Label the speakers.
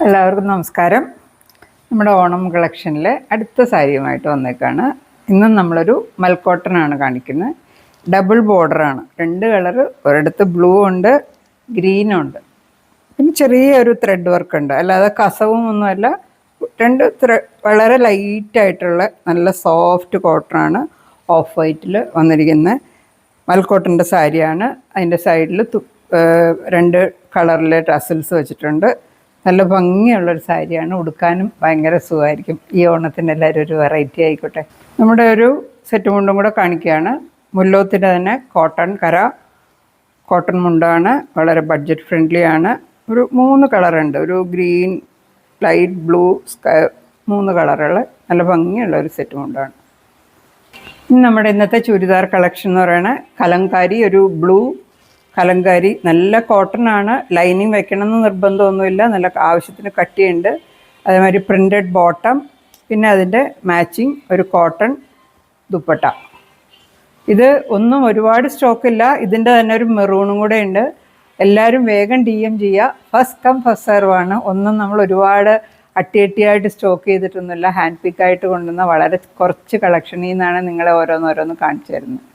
Speaker 1: എല്ലാവർക്കും നമസ്കാരം. നമ്മുടെ ഓണം കളക്ഷനിലെ അടുത്ത സാരിയുമായിട്ട് വന്നേക്കാണ്. ഇന്നും നമ്മളൊരു മൽക്കോട്ടനാണ് കാണിക്കുന്നത്. ഡബിൾ ബോർഡറാണ്, 2 കളറ്, ഒരിടത്ത് ബ്ലൂ ഉണ്ട്, ഗ്രീനും ഉണ്ട്, പിന്നെ ചെറിയൊരു ത്രെഡ് വർക്ക് ഉണ്ട്. അല്ലാതെ കസവും ഒന്നുമല്ല, 2 വളരെ ലൈറ്റായിട്ടുള്ള നല്ല സോഫ്റ്റ് കോട്ടനാണ്. ഓഫ് വൈറ്റിൽ വന്നിരിക്കുന്ന മൽക്കോട്ടൻ്റെ സാരിയാണ്. അതിൻ്റെ സൈഡിൽ 2 കളറിലെ ടസൽസ് വെച്ചിട്ടുണ്ട്. നല്ല ഭംഗിയുള്ളൊരു സാരിയാണ്, ഉടുക്കാനും ഭയങ്കര സുഖമായിരിക്കും. ഈ ഓണത്തിന് എല്ലാവരും ഒരു വെറൈറ്റി ആയിക്കോട്ടെ. നമ്മുടെ ഒരു സെറ്റ് മുണ്ടും കൂടെ കാണിക്കുകയാണ്. മുല്ലോത്തിൻ്റെ തന്നെ കോട്ടൺ മുണ്ടാണ്. വളരെ ബഡ്ജറ്റ് ഫ്രണ്ട്ലി ആണ്. ഒരു 3 കളറുണ്ട്, ഒരു ഗ്രീൻ, ലൈറ്റ് ബ്ലൂ, സ്കൈ, 3 കളറുകൾ. നല്ല ഭംഗിയുള്ള ഒരു സെറ്റ് മുണ്ടാണ്. നമ്മുടെ ഇന്നത്തെ ചുരിദാർ കളക്ഷൻ എന്ന് പറയുന്നത് കലങ്കാരി, ഒരു ബ്ലൂ കലങ്കാരി. നല്ല കോട്ടനാണ്, ലൈനിങ് വെക്കണമെന്ന് നിർബന്ധമൊന്നുമില്ല, നല്ല ആവശ്യത്തിന് കട്ടിയുണ്ട്. അതേമാതിരി പ്രിൻറ്റഡ് ബോട്ടം, പിന്നെ അതിൻ്റെ മാച്ചിങ് ഒരു കോട്ടൺ ദുപ്പട്ട. ഇത് ഒന്നും ഒരുപാട് സ്റ്റോക്കില്ല. ഇതിൻ്റെ തന്നെ ഒരു മെറൂണും കൂടെ ഉണ്ട്. എല്ലാവരും വേഗം DM ചെയ്യുക. ഫസ്റ്റ് കം ഫസ്റ്റ് സെർവാണ്. ഒന്നും നമ്മൾ ഒരുപാട് അട്ടിയായിട്ട് സ്റ്റോക്ക് ചെയ്തിട്ടൊന്നുമില്ല. ഹാൻഡ് പിക്കായിട്ട് കൊണ്ടുവന്ന വളരെ കുറച്ച് കളക്ഷനിൽ നിന്നാണ് നിങ്ങളെ ഓരോന്നോരോന്ന് കാണിച്ചു തരുന്നത്.